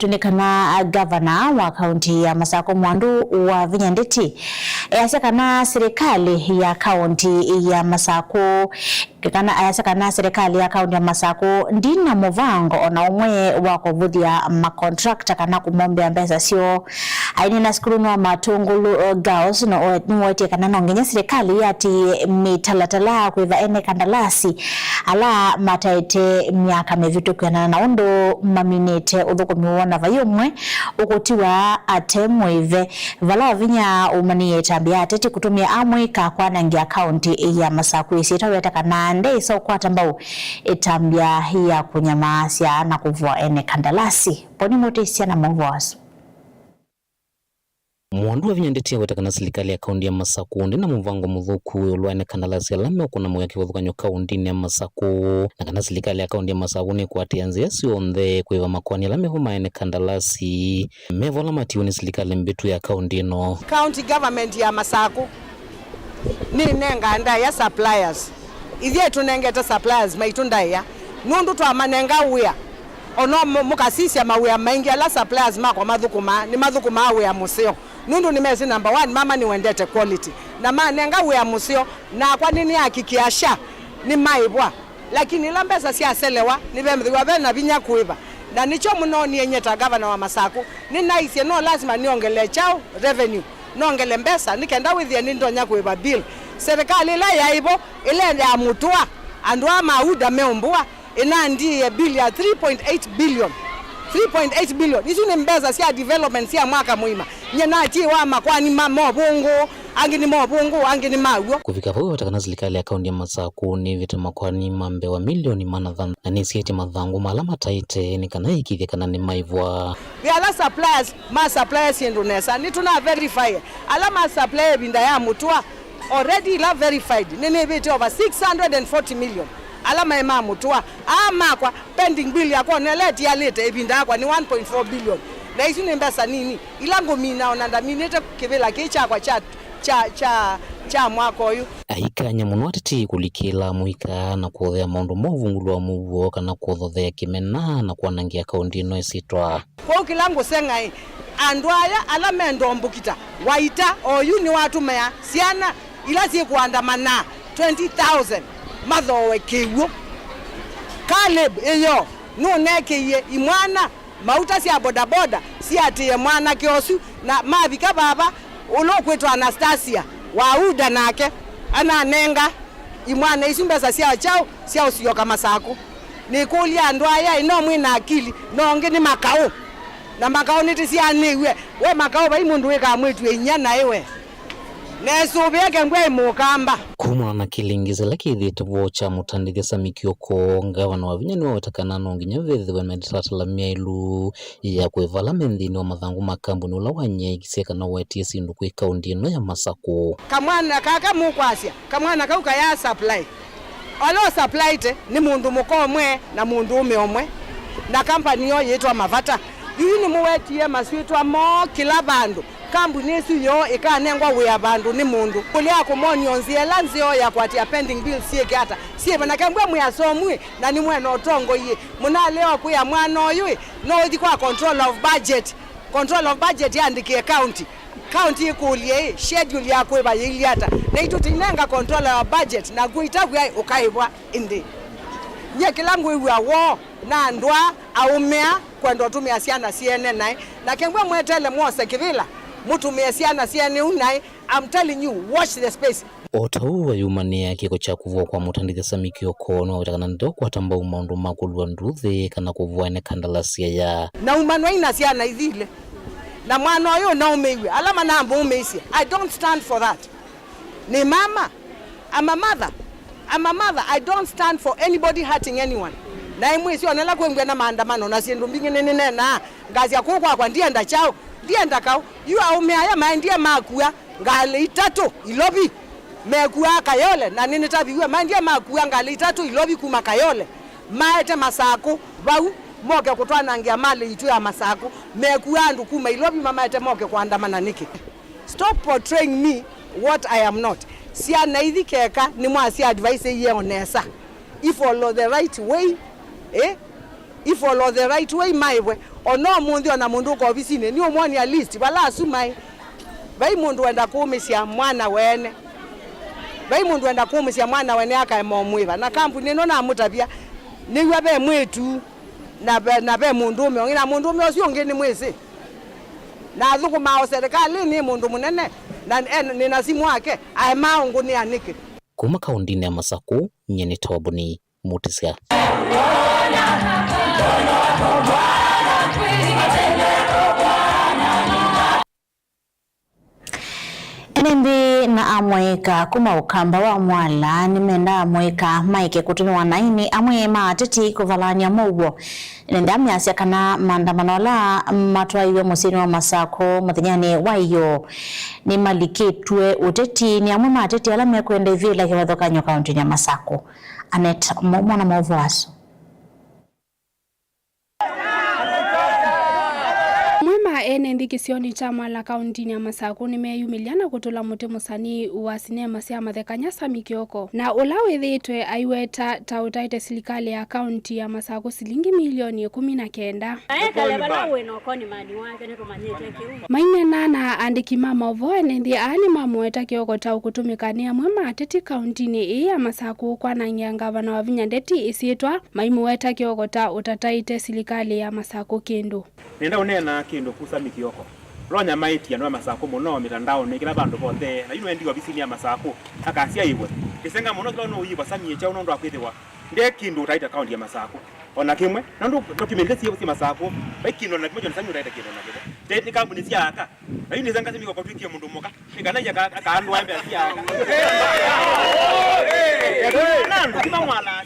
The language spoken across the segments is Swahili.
Tunikana gavana wa kaunti ya Masako Mwandu wa Vinya Ndeti ayasekana serikali ya kaunti ya Masako ayasekana serikali ya kaunti ya Masako ndina muvango ona umwe wa kuvudia makontrakta kana kumombe mbesa sio aini na skuru no matungulu gaos no wote kana nongenya serikali ati mitalatala kuiva ene kandalasi ala mataite miaka mevitu kana naundo maminete udhukumiwa na vayumwe ukutiwa atemwive vala vinya umani tabia ateti kutumia amwe kakwana ngia kaunti ya Masako isitawe kana nde so kwata mbao itambia ya kunyamasia na kuvua ene kandalasi poni motisia na mwazo. Mwandu wa Vinya Ndeti watakana serikali ya kaunti ya Masako ndina muvango muthuku ulwane kandalasi alame okuna moya kivathukanyo kaunti ya Masako na kana serikali ya kaunti ya Masako ni kwatianzia sionthe kwiva makwani alame huma ene kandalasi mevola matiuni serikali mbitu ya kaunti no. County government ya Masako ni nenga nda ya suppliers ithie tunengeta suppliers maitunda ya nundu twa manenga uya ono mukasisia mawia maingi ala suppliers makwa mathukuma ni mathukuma uya musio nundu ni mezi number 1 mama ni wendete quality na manenga uya musio na kwa nini akikiasha ni maibwa lakini la mbesa sia selewa ni bemthwa bena binya kuiba na nicho muno ni enyeta governor wa Masako ni nice no lazima niongele chao revenue nongele mbesa nikenda withie ni ndonya kuiba bill serikali la yaibo ile ya mutua andwa mauda meombua ina ndiye bill ya 3.8 billion 3.8 billion hizo ni mbeza sia development sia mwaka muima nyena chi wa makwani mamo bungu angini mo bungu angini mawo kufika hapo watakana serikali ya kaunti ya Masako ni vitu makwani mambe wa milioni manathan na ni sieti madhangu malama taite ni kana ikithia kana ni maivwa the other suppliers ma suppliers indonesa ni tuna verify alama supplier binda ya mutua already la verified nini vitu over 640 million alama ema mutua ama kwa pending bill yako neleti ya lete ebinda kwa ni 1.4 billion na hizo ni mbesa nini ilango mina onanda minete kivela kicha kwa cha mwako uyu aikanya muno atiti kulikila muika na kuothea maundu movungulwa muvo kana kuothothea kimena na kuanangia kaunti no isitwa kwa kilango sengai andwaya alama ndombukita waita oyu ni watu mea siana ila si kuandamana 20,000 mathowe kiwo Caleb eyo nuneke ye imwana mauta sia bodaboda siatie mwana kiosu na mabika baba ulokwetwa Anastasia wauda nake ananenga imwana isumbeza sia chao sia usio kama Masako nikulia ndwaya ino mwina akili nonge ni makao na makao nitisia niwe we makao bai mundu weka mwetu enyana ewe nesubeke ngwe mukamba kumana na kilingiza lakithi tuvocha mutandithia Samikioko ngavana wa Vinya niwe watakana nonginya vethe wa meditatala miailu ya kwevala menthini wa mathangu makambuni ula wanye ikiseka na wetie sindu kwi kaunti ino ya Masako kamwana kaka mukwasia kamwana kauka ya supply alo supply te ni mundu mukomwe na mundu umeomwe na kampani yo yetwa Mavata yini muwetie maswitwa mo kila bandu kambuni esu yo ikanengwa we abandu ni mundu kulia kumonionzie lanzio ya kwatia pending bill sie kata sie bana kambwe muyasomwe na ni mweno tongo ye muna leo kuya mwana oyu no idikwa control of budget yandikie county ikulie schedule ya kweba yiliata na itutinenga control of budget na kuitagwa ukaibwa indi nye kilangu iwa wo na ndwa aumea kwendo tumia siana CNN na kembwe mwetele mwose kivila mutu mesiana siani unai I'm telling you watch the space otau yumani ya kiko cha kuvua kwa mutandithia Samikioko no watakana ndo kwa tamba umaundu makulwa nduthi kana kuvua ene kandalasia ya na umanwa ina siana idhile na mwana yo na umeiwe alama na ambu umeisi I don't stand for that ni mama I'm a mother I don't stand for anybody hurting anyone na imwisi onela kwengwe na maandamano na siendu mbingi nene na ngazi ya kwa ndienda chao ndienda kao yu aumea maendia makua ngali 3 ilobi mekua Kayole na nini tabiwe maendia makua ngali 3 ilobi kuma Kayole maete Masako bau moke kutwana ngia mali itu ya Masako mekua ndu kuma ilobi mama ete moke kuandamana niki stop portraying me what I am not sia na idhikeka ni mwasi advice ye onesa if follow the right way if follow the right way maiwe ono mundi ona mundu ko ofisini ni umwoni ya list wala asumai bai mundu wenda kuumisia mwana wene bai mundu wenda kuumisia mwana wene akaemomwiva na kampuni no na mutavia niwe be mwetu na be mundu ume ngina mundu ume osio ngeni mwezi na thukuma serikali ni mundu munene na nina simu yake aimaungu ni anike kuma kaundini ya Masaku nyeni Tobuni Mutisia. Enembi na amweka kuma ukamba wa mwala nimenda amweka maike kutumi wanaini amwe maateti kuvalanya muwo nenda amyasya kana maandamano la matwaiwe musini wa Masako muthenyani wayo ni malikitwe uteti ni amwe maateti ala mekwenda ivila kiwathokanyo kaunti ya Masako. Anet mwana mwavuaso ene ndikisioni chama la kaunti ya Masako nimeyumiliana kutula muti musani wa sinema cia mathekanya Sami Kioko na ulawithitwe aiweta tautaite serikali ya kaunti ya Masako silingi milioni 19 maine nana andiki mama ovoene ndi ani mamweta Kioko tau kutumikania mwema ateti kaunti ni ya Masako kwa nangia ngavana wa Vinya Ndeti isitwa maimweta Kioko ta utataite serikali ya Masako kindu nenda unena kindu Sami Kioko ronya maiti anwa Masako muno mitandao ni kila bandu bonthe na ino ndiwa bisini ya Masako akasia iwe kisenga muno kila no uyiba Sami echa uno ndo akwithiwa ndi kindu utaita kaunti ya Masako ona kimwe na ndo document si Masako bai kindu na kimoja Sami utaita kindu na kibo tete kampuni cia aka na ino zanga Sami Kioko twikie mundu moka nikana ya akaandu ambe cia aka nandu kima mwala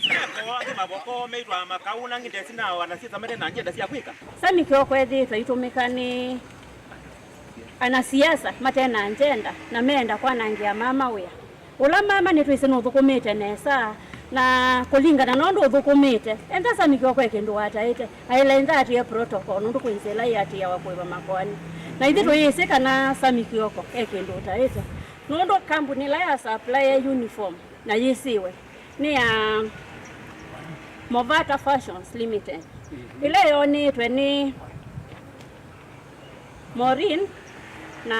kwa maboko meitwa makauna nginde sina wanasiza mede na njenda cia kwika Sami Kioko ethitwe itumikani ana siasa matena njenda na menda kwa nangia mama wea ula mama ni twise no thukumite nesa na kulingana na ndo thukumite enda Sami Kioko ekindu ataite ailenza ati ya protocol ndo kuinzela yati ya wakweva makwani na ithitwe yese kana Sami Kioko ekindu ataite ndo kampuni la ya supply ya uniform na yisiwe ni ya Movata Fashions Limited ile yoni tweni Maureen na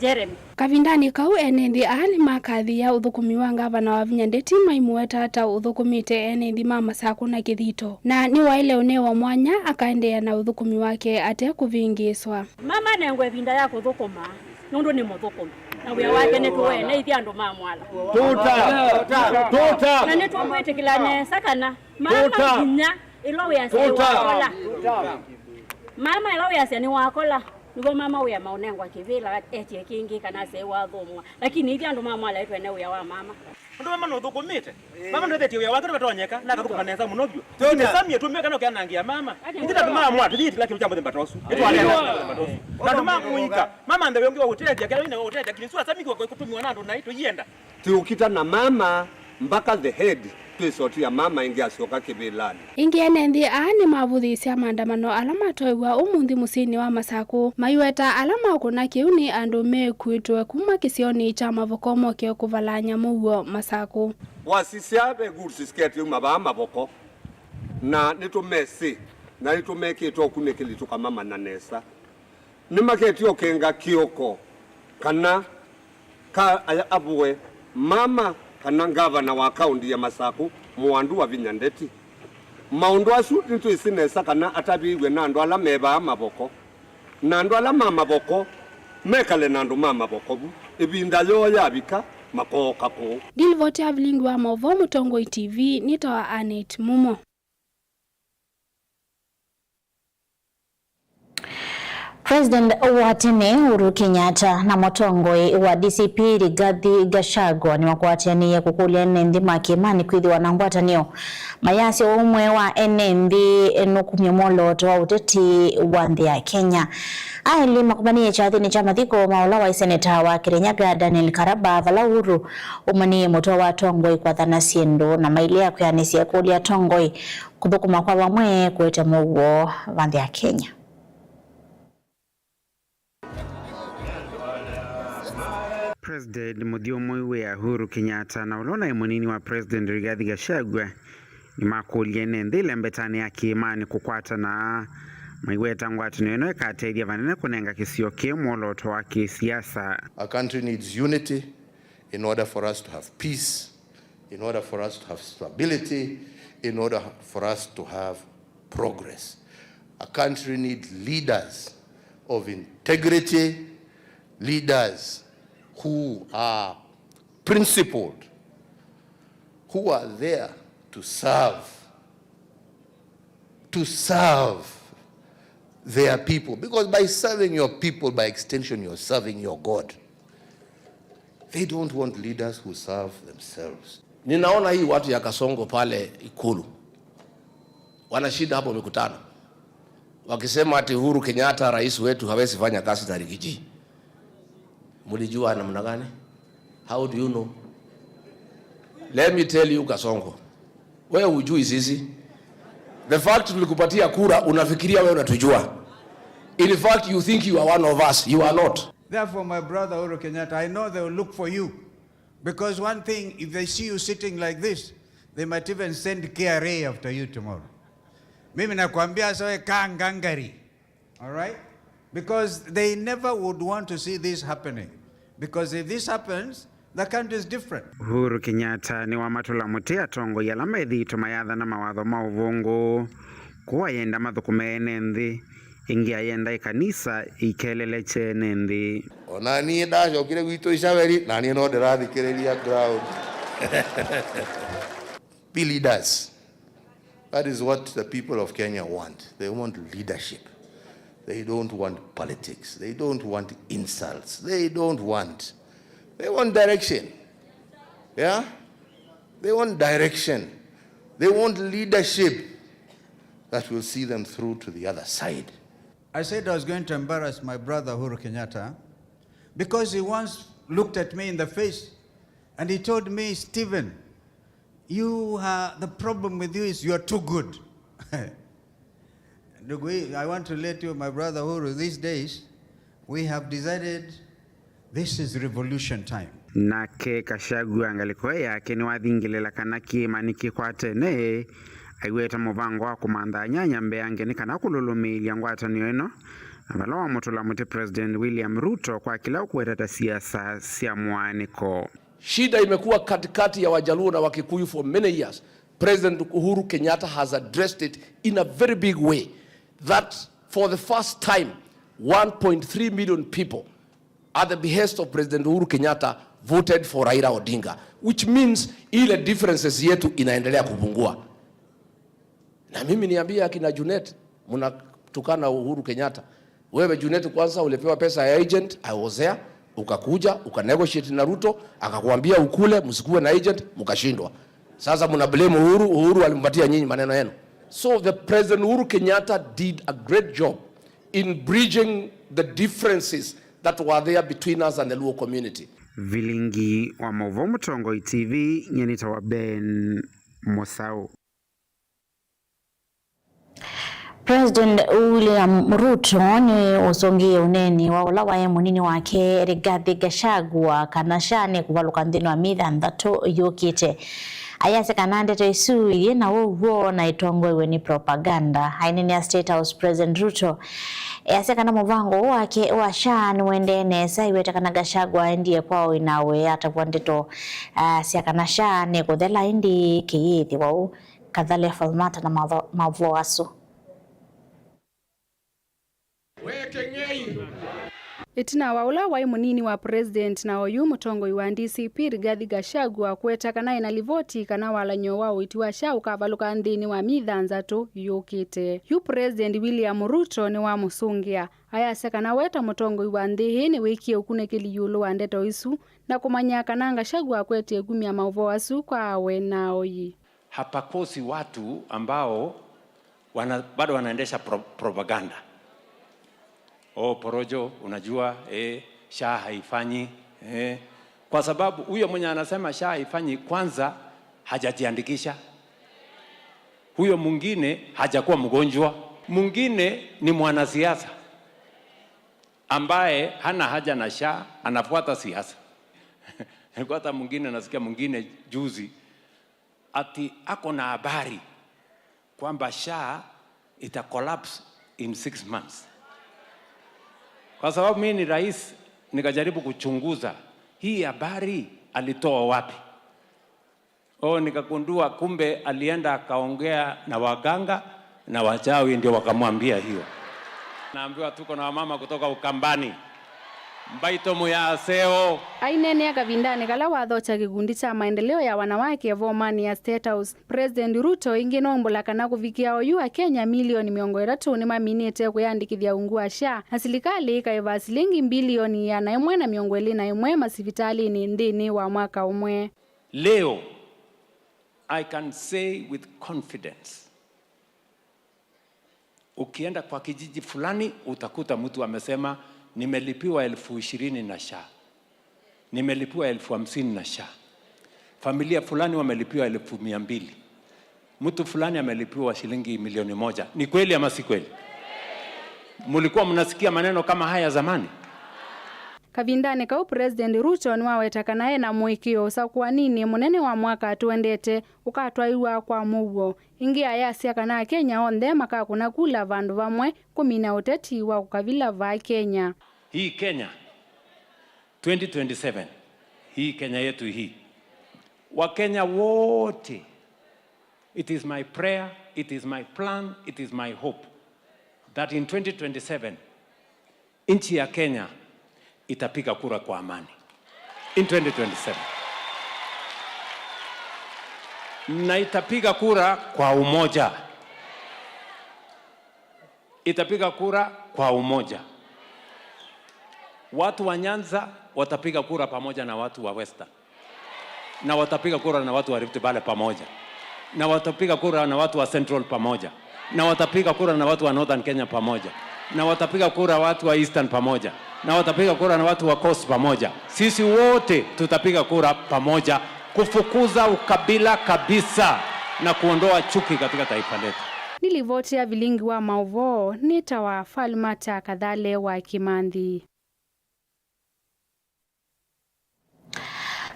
Jeremy kavindani kau enendi ali makathi ya uthukumi wa ngavana wa Vinya Ndeti maimweta hata uthukumite enendi mama Masako na Kithito na ni waile unewa mwanya akaendea na uthukumi wake ate kuvingiswa mama nengwe vinda ya kuthukuma nundu ni muthukumi na wia wake ni tuwene ithi andu mamwala tuta na ni tumwitikilane sakana mama Vinya ilo wia se wakola mama ilo wia se ni wakola nigo mama wia maunengwa kivila etie kingi kana se wathumwa lakini ithi andu mamwala itwe ne wia wa mama ndo mama no thukumite mama ndo theti wia wake batonyeka na karukaneza muno byo ni Sami etumeka no kianangia mama ndita tuma mwatu thiti lakini chambo thembatosu na tuma muika mama ndo yongi wa hotelia kala ina hotelia kinisua Sami Kioko kutumiwa nando na ito yenda tiukita na mama mpaka the head twesoti ya mama ingi asioka kibilani ingi enendi aani mavuthisia maandamano ala matoiwa umuthi musini wa Masako maiweta alama kuna kiuni andu mekuitwe kuma kisioni cha mavokomo kio kuvalanya muwo Masako wasisia be gursi sketi umaba mavoko na nitumesi na nitumekitwa kunekilitu kama mama nesa nimaketio kenga Kioko kana ka abuwe mama kana ngavana wa kaunti ya Masako mwandu wa Vinya Ndeti maundu asu ntu isinesa kana atabiwe na ndo ala meba maboko na ndo ala maboko mekale na ndo maboko bu ibinda yo yabika makoka ko Dilvote avlingi wa Movo Mutongoi TV nitawa Anet Mumo. President wa tene Uhuru Kenyatta na mutongoi wa DCP Rigathi Gachagua ni wakwatiania kukulia enendi makimani kwithi wanangwatanio mayasi umwe wa enendi enukumya moloto wa uteti wa nthi ya Kenya aili makubanie chathini cha mathiko maula wa seneta wa Kirinyaga Daniel Karaba vala Uhuru umani muto wa tongoi kwa thana siendo na mailea kuyanisia kulia tongoi kuthukuma kwa wamwe kuete muwo wa nthi ya Kenya. President Muthiomo wa Uhuru Kenyatta na ulona munini wa President Rigathi Gachagua ni makulie nendile mbetani ya kiimani kukwata na maiweta ngwatu neno ikateithia vanene kunenga kisio kimwe loto wa kisiasa. Our country needs unity in order for us to have peace, in order for us to have stability, in order for us to have progress. A country needs leaders of integrity, leaders who are principled, who are there to serve their people. Because by serving your people, by extension, you're serving your God. They don't want leaders who serve themselves. Ninaona hii watu ya Kasongo pale Ikulu wana shida hapo mikutano, wakisema ati Uhuru Kenyatta rais wetu hawezi fanya kazi na Rigiji. Mlijua namna gani? How do you know? Let me tell you Kasongo, wewe hujui sisi. The fact tulikupatia kura unafikiria wewe unatujua. In fact you think you are one of us, you are not. Therefore, my brother Uhuru Kenyatta, I know they will look for you. Because one thing, if they see you sitting like this, they might even send KRA after you tomorrow. Mimi nakwambia sawe kangangari. All right? Because they never would want to see this happening. Because if this happens, the country is different. Uhuru Kenyatta ni wa matula mutia tongo ya lama idhito mayadha na mawadho mauvungu kuwa yenda mathukumene nthi ingia yenda ikanisa ikelele chene nthi. Onani dasho kile wito ishaveri nani no derathi kirelia ground. Be leaders. That is what the people of Kenya want. They want leadership. They don't want politics. They don't want insults. They want direction. Yeah? They want direction. They want leadership that will see them through to the other side. I said I was going to embarrass my brother Uhuru Kenyatta because he once looked at me in the face and he told me, Stephen, the problem with you is you are too good. I want to let you, my brother Uhuru, these days, we have decided this is revolution time. Nake Kashagwa angaliko yake ni wathingilela kana kiimaniki kwa tene aiweta muvango wa kumanda nyanya mbeange ni kana kululumilia ngwatanio ino abalawa mutula muti President William Ruto kwa kila ukuwetata siasa sia mwaniko. Shida imekuwa katikati ya Wajaluo na Wakikuyu for many years. President Uhuru Kenyatta has addressed it in a very big way that for the first time 1.3 million people at the behest of President Uhuru Kenyatta voted for Raila Odinga, which means ile differences yetu inaendelea kupungua. Na mimi niambia akina Junet, mnatukana Uhuru Kenyatta. Wewe Junet kwanza ulipewa pesa ya agent, I was there, ukakuja, ukanegotiate na Ruto, akakuambia ukule, msikuwe na agent, mkashindwa. Sasa mna blame Uhuru alimpatia nyinyi maneno yenu. So the President Uhuru Kenyatta did a great job in bridging the differences that were there between us and the Luo community. Vilingi wa Movomo Tongo TV nyenita wa Ben Mosau. President William Ruto ni usongie uneni wa ulawa ya munini wake Rigathi Gachagua kanashane kuvaluka nthini wa mitha nthato yukite. Ayase kanande to isui na uwo na itongo iwe ni propaganda. Hainini ya State House President Ruto. Ayase kana muvango wake wa shani wendene sa iweta kana Gachagua ndiye kwao inawe hata kwa ndito siya kana shani kuthela indi kiyithi wau kadhale falmata na mavuo asu. Itina waula wai munini wa president na oyu mutongo wa DCP Rigathi Gachagua kwetaka naye na livoti kana wala nyowa witiwa sha ukavaluka ndini wa mithanza tu yukite. Yu President William Ruto ni wa musungia. Aya sekana weta mutongo wa ndihi ni wikie ukunekeli yulu wa ndeto isu na kumanya kana Gachagua kwetie gumia mauvo asu kwa awe na oyi. Hapakosi watu ambao bado wanaendesha propaganda. Porojo, unajua, SHA haifanyi, kwa sababu huyo mwenye anasema SHA haifanyi kwanza hajajiandikisha. Huyo mwingine hajakuwa mgonjwa. Mwingine ni mwanasiasa ambaye hana haja na SHA, anafuata siasa. Hata mwingine nasikia mwingine juzi ati ako na habari kwamba SHA ita collapse in 6 months. Kwa sababu mimi ni rais, nikajaribu kuchunguza hii habari alitoa wapi. Nikagundua kumbe alienda akaongea na waganga na wachawi ndio wakamwambia hiyo. Naambiwa tuko na wamama kutoka Ukambani. Mbaito muyaseo. Ainene akavindane kala watho cha kikundi cha maendeleo ya wanawake Vomani ya State House. President Ruto inginombola kana kufikia oyu wa Kenya milioni 300 ni maminite kuyandikithia ungua SHA. Na serikali ikaiva shilingi bilioni ya 1.1 masivitali ni ndini wa mwaka umwe. Leo I can say with confidence, ukienda kwa kijiji fulani utakuta mtu amesema nimelipiwa 20,000 na SHA, nimelipiwa 50,000 na SHA, familia fulani wamelipiwa 200,000, mtu fulani amelipiwa shilingi 1,000,000. Ni kweli ama si kweli? Mulikuwa mnasikia maneno kama haya zamani? Kavindane kau President Ruto niwawetaka naye na mwikio sa kwa nini munene wa mwaka tuendete ukatwaiwa kwa mugo ingia yasi kana Kenya onthe makakuna kula vandu vamwe kumina uteti wa kukavila va Kenya. Hii Kenya 2027, hii Kenya yetu hii, Wakenya wote, it is my prayer, it is my plan, it is my hope that in 2027 nchi ya Kenya itapiga kura kwa amani in 2027, na itapiga kura kwa umoja, itapiga kura kwa umoja. Watu wa Nyanza watapiga kura pamoja na watu wa Western, na watapiga kura na watu wa Rift Valley pamoja, na watapiga kura na watu wa Central pamoja, na watapiga kura na watu wa Northern Kenya pamoja, na watapiga kura watu wa Eastern pamoja, na watapiga kura na watu wa Coast pamoja. Sisi wote tutapiga kura pamoja kufukuza ukabila kabisa na kuondoa chuki katika taifa letu. Nilivotia vilingi wa mauvo nitawa Falmata Kadhale wa Kimandhi.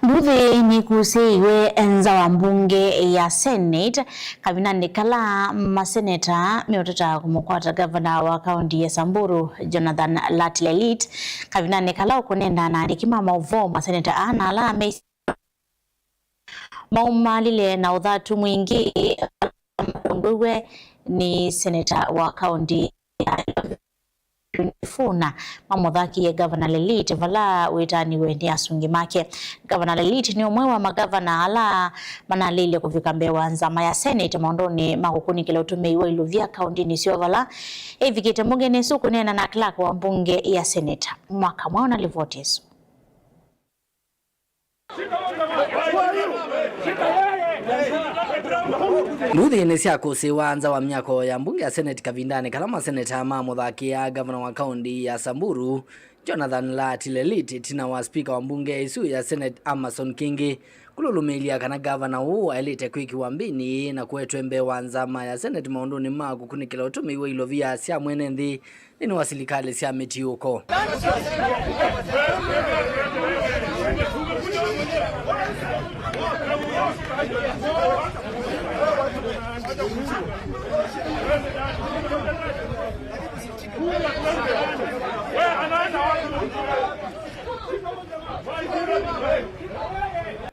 Mbuthi ni kusiwe enza wa mbunge ya Senate kabinane kala maseneta miotata kumukwata governor wa kaunti ya Samburu Jonathan Latlelit kabinane kala ukunenda na andikima mauvo maseneta ana ala maumalile na udhatu mwingi mbuwe ni seneta wa kaunti ya Funa mamuthaki ya Governor Lelit vala wetani wendi asungi make. Governor Lelit ni umwe wa magavana ala manalile kufika mbewa nzama ya Senate maondoni makukuni kila utume iwa iluvia kaunti nisio vala evikite mbunge nesu kunena na clerk wa mbunge ya Senate mwaka mwana livotesu. Mbuthi ni siako siwanza wa mnyako ya mbunge ya Senate kavindane kalama seneta mamuthaki ya governor wa kaunti ya Samburu Jonathan Latlelit tina wa speaker wa mbunge isu ya Senate Amason Kingi kululumilia kana governor huu alite kwiki wambini na kuetwe mbewa nzama ya Senate maondoni maku kunikila utumi iwe ilovia siya mwenenthi nini wasilikali siya miti uko.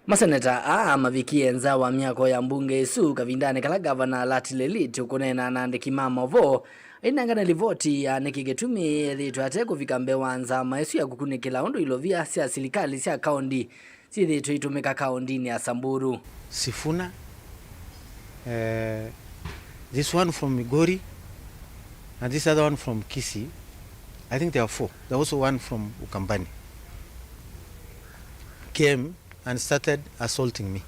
Maseneta maviki enza wa miako ya mbunge isu kavindane kala governor Latlelit ukunena na andikima mavo inangana livoti ya nikigetumi thitu ate kufika mbewa nzama isu ya kukunikila undu ilovia siya silikali siya kaundi si thitu itumika kaundini ya Samburu. Sifuna, this one from Migori and this other one from Kisii. I think there are 4. There was also one from Ukambani. Came and started assaulting me.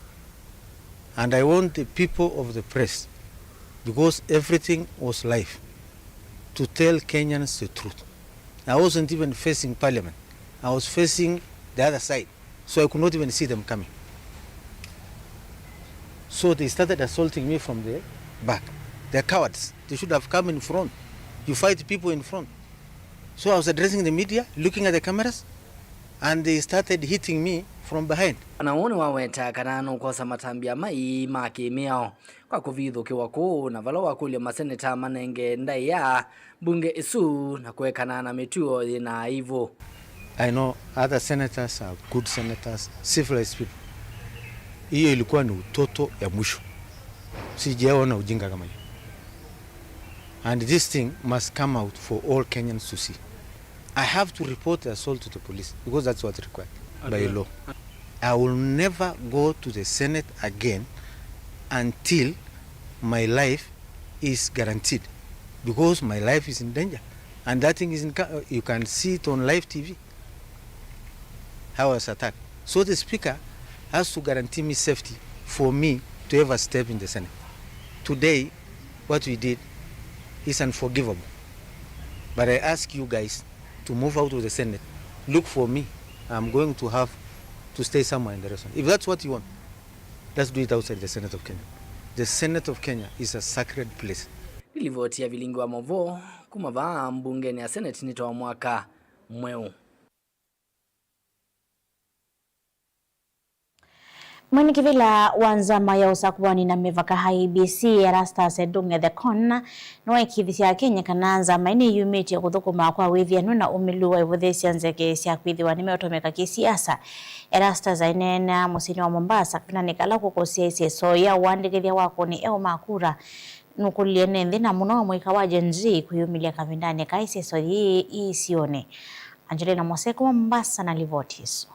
And I want the people of the press, because everything was live, to tell Kenyans the truth. I wasn't even facing Parliament. I was facing the other side, so I could not even see them coming. So they started assaulting me from the back. They're cowards. They should have come in front. You fight people in front. So I was addressing the media, looking at the cameras, and they started hitting me from behind. Wanaoni waweta kanano kosa matambia mai makimiao kwa kuvithukiwa kuu na vala wakulya maseneta manenge ndaiya bunge isu na kuwekana na mituo na hivyo. I know other senators are good senators, civilized people. Hiyo ilikuwa ni utoto ya mwisho. Sijaona ujinga kama hiyo. And this thing must come out for all Kenyans to see. I have to report the assault to the police because that's what's required by law. I will never go to the Senate again until my life is guaranteed, because my life is in danger. And that thing is you can see it on live TV, how I was attacked. So the Speaker has to guarantee me safety for me to ever step in the Senate. Today, what we did is unforgivable. But I ask you guys to move out of the Senate, look for me. I'm going to have to stay somewhere in the restaurant. If that's what you want, let's do it outside the Senate of Kenya. The Senate of Kenya is a sacred place. Nilivotia vilingi wa movo kumavaa mbungeni ya Senate nitoa mwaka mweu. Mwini kivila wanzama ya usakuwani na mevaka IEBC Erastus Edung Ethekon nwa ikithisia Kenya kananza maini yumiti ya kuthukuma kwa withianu na umiluwa ivuthisia nzeke sia kwithiwa nimeotomeka kisiasa. Erastus ainena musini wa Mombasa kinanikala kukosia iseso ya uandikithia wako ni eo makura nukulie nthi na muno mwika wa Gen Z kuyumilia kavindani ka iseso hii isione. Angelina Mwaseko wa Mombasa na livoti iso.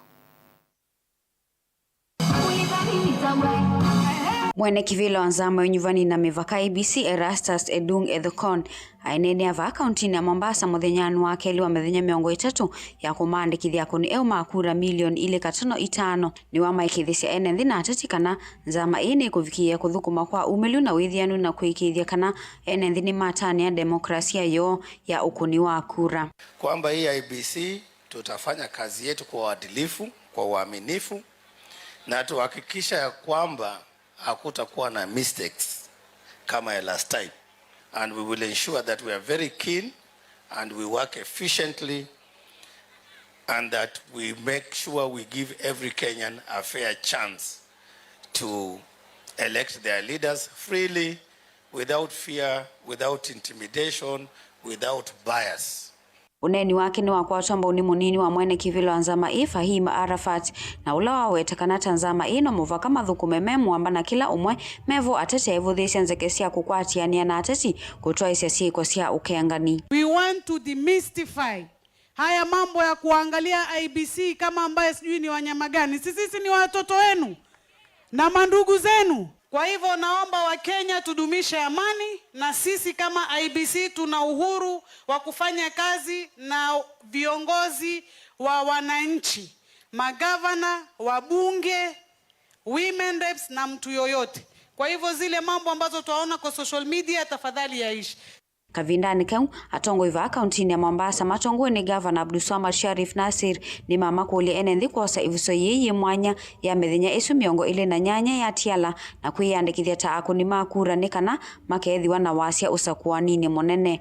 Mwene kivila wanzama unyuvani na mevaka IEBC Erastus Edung Ethekon ainene ava akaunti ya Mombasa muthenyanu wake liwa methenya 30 ya kumandikithia kuni eo makura milioni ile 5.5 ni wa maikithisia enenthi na ateti kana nzama ine kuvikia kuthukuma kwa umelu na withianu na kuikithia kana enenthi ni matani ya demokrasia yo ya ukuni wa kura. Kwamba hii IEBC tutafanya kazi yetu kwa uadilifu, kwa uaminifu na tuhakikisha ya kwamba hakutakuwa na mistakes kama ya last time, and we will ensure that we are very keen and we work efficiently and that we make sure we give every Kenyan a fair chance to elect their leaders freely, without fear, without intimidation, without bias. Uneni wake ni wakwatwa mbuni munini wa mwene kivilo wanzama Fahim Arafat na ulawa wetakana tanzama ino muvaka mathukume memu na kila umwe mevo atete evuthisia nzekesia kukwatiania na ateti kutoa isiasi kwa sia ukeangani. We want to demystify haya mambo ya kuangalia IEBC kama ambaye sijui ni wanyama gani. Sisi ni watoto wenu na mandugu zenu. Kwa hivyo naomba wa Kenya tudumishe amani, na sisi kama IEBC tuna uhuru wa kufanya kazi na viongozi wa wananchi, magavana, wabunge, women reps na mtu yoyote. Kwa hivyo zile mambo ambazo tunaona kwa social media tafadhali yaishi. Kavindani kau atongo iva akaunti ya Mombasa matongo ni Governor Abdulswamad Sharif Nasir ni mama kuli enenthi kosa ivuso yeye mwanya ya methenya isu miongo ile na nyanya ya tiala na kwiyandikithia ta akuni makura nikana makethiwa na wasia usakuanini monene.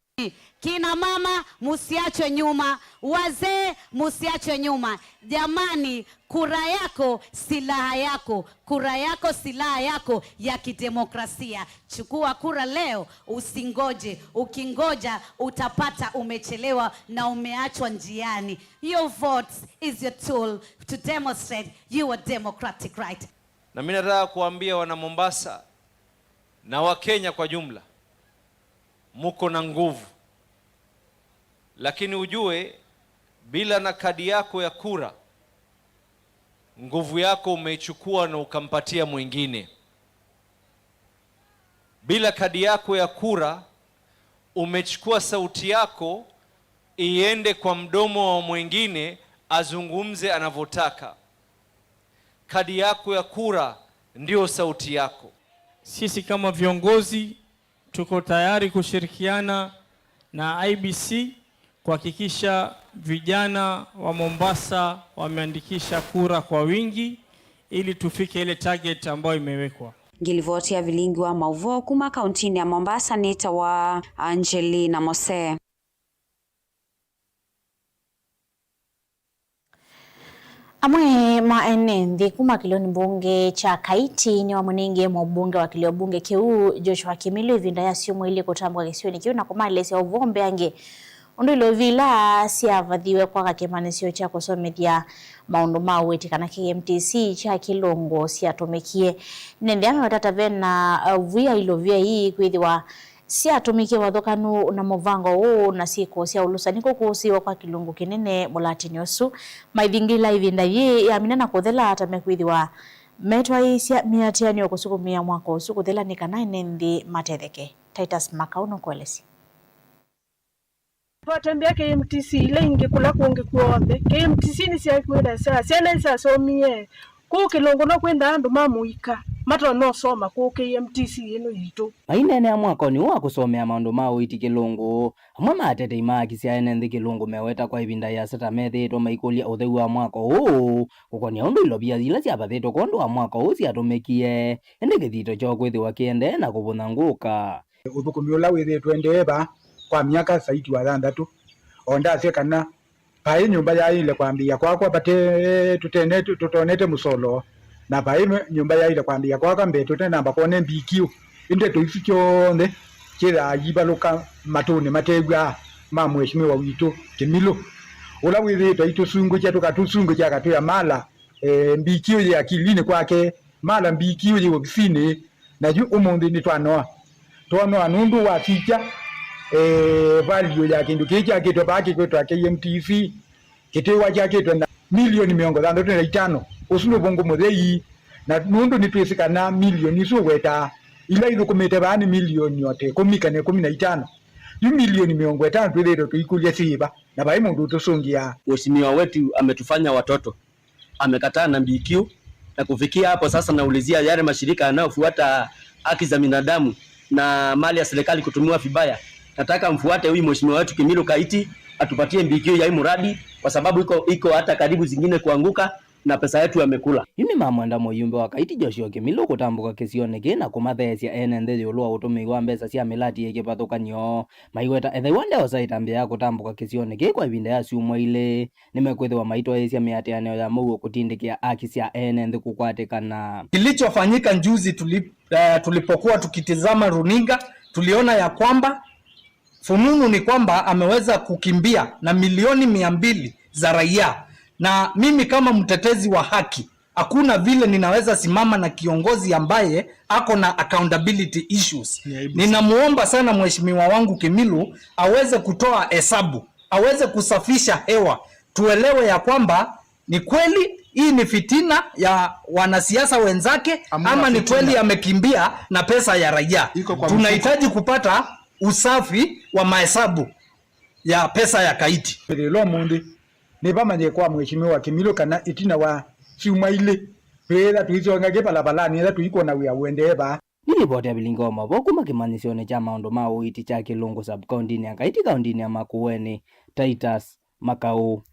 Kina mama musiachwe nyuma, wazee musiachwe nyuma. Jamani, kura yako silaha yako, kura yako silaha yako ya kidemokrasia. Chukua kura leo, usingoje. Ukingoja utapata umechelewa na umeachwa njiani. Your vote is your tool to demonstrate your democratic right. Na mimi nataka kuambia wana Mombasa na wa Kenya kwa jumla, muko na nguvu, lakini ujue bila na kadi yako ya kura nguvu yako umeichukua na ukampatia mwingine. Bila kadi yako ya kura umechukua sauti yako iende kwa mdomo wa mwingine azungumze anavyotaka. Kadi yako ya kura ndio sauti yako. Sisi kama viongozi tuko tayari kushirikiana na IEBC kuhakikisha vijana wa Mombasa wameandikisha kura kwa wingi ili tufike ile target ambayo imewekwa. Ngilivotia vilingi wa mauvo kuma kauntini ya Mombasa nita wa Angelina Mose. Amwe maenenthi kuma kiloni mbunge cha Kaiti ni wamuningi mbunge wa kilio bunge kiu Joshua Kimilu ivinda ya siumu ili kutambwa kisioni kiu na kumalesi ya uvombe ange undu ilo vila siavadhiwe kwa kakemanisio cha kusomethia maundu maweti kana KMTC cha kilongo siatumikie nende ame watata vena vya ilo vya hii kwithiwa siatumikie wathokanu na muvango huu na siko sia ulusaniko kuhusiwa kwa kilungu kinene mulatini osu maithingila ivinda yi ya minena kuthela atamekwithiwa metwa isia miatiani okusukumia mwako osu kuthela nikana nendi matetheke. Titus Makauno kwelesi Patembea KMTC ile ingekula kuonge kuothe KMTC ni sia kwenda saa siana isa somie ku kilongo no kwenda andu mamuika mato no soma ku KMTC ino yitu mainene ya mwako ni wa kusomea maundu ma uiti kilungu amwe matete imaki sia ene kilungu meweta kwa ivinda ya seta methito maikulia utheu wa mwako huu kukonia undu ilo bia zila sia bathito kondu wa mwako huu siatumikie ende githito cho kwithiwa kiende na kubunanguka uthukumi ula withitwe ndeba kwa miaka saiti wa 6 onda sekana pai nyumba ya ile kwambia kwakwa bate tutonete musolo na pai nyumba ya ile kwambia kwakwa mbe tutena mbakone mbikio inde tuifikyo kira yibaluka matone mategwa mamweshimiwa witu Kimilu ula withitwe itusungu chetu katusungu cha katu ya mala mbikio ya kilini kwake mala mbikio ye ofisini na ju umundi ni twanoa anundu wa ficha value ya kindu kiki akitwa baki kwetu KMTC kitewa chake na milioni 35 usuno bongo muthei na nundu nitwisikana milioni isu weta ila ithukumite bani milioni yote 15 yu milioni 50 twithiro tuikulia siba na bai mundu tusungia. Mheshimiwa wetu ametufanya watoto, amekataa na BQ na kufikia hapo sasa naulizia yale mashirika yanayofuata haki za binadamu na mali ya serikali kutumiwa vibaya. Nataka mfuate huyu mheshimiwa wetu Kimilu Kaiti atupatie BQ ya hii mradi kwa sababu iko hata karibu zingine kuanguka na pesa yetu yamekula. Yuni mamwenda moyumbe wa Kaiti Joshua Kimilu kutambuka kisione na kumathesia enende ulwa utumiwa mbesa cia milati yake pathukanyo maiweta ethaiwande osaitambia ya kutambuka kisione kwa ivinda ya siumwa ile nimekwithiwa maito esia miatiano ya mugo kutindikia haki cia enende kukwatikana. Kilichofanyika njuzi tulipokuwa tukitizama runinga tuliona ya kwamba fununu ni kwamba ameweza kukimbia na milioni 200 za raia, na mimi kama mtetezi wa haki hakuna vile ninaweza simama na kiongozi ambaye ako na accountability issues. Ninamuomba sana mheshimiwa wangu Kimilu aweze kutoa hesabu, aweze kusafisha hewa, tuelewe ya kwamba ni kweli hii ni fitina ya wanasiasa wenzake ama ni kweli amekimbia na pesa ya raia. Tunahitaji kupata usafi wa mahesabu ya pesa ya Kaiti. Lelo mundi ni bamanye kwa mheshimiwa Kimilu kana itina wa siuma ile pera tuizonga balabala ni tuiko na wia uendeba. Nilipoti ya bilingoma boku makimanyisione cha maundu ma uiti cha Kilungu sub county ni Kaiti county ni Makueni. Titus Makau.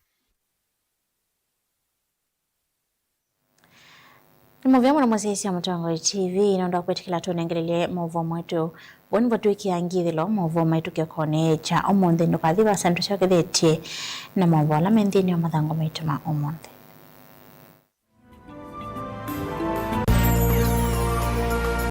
Nimovya mwasisi ya Mutangori TV inaondoa kwetikila tunengelele mauvo mwetu wani watu wiki angithilo mauvo mwetu kiokone cha omonde nukadhiwa sandu shake dheti na mauvo ala mendhini wa madhango mwetu ma omonde.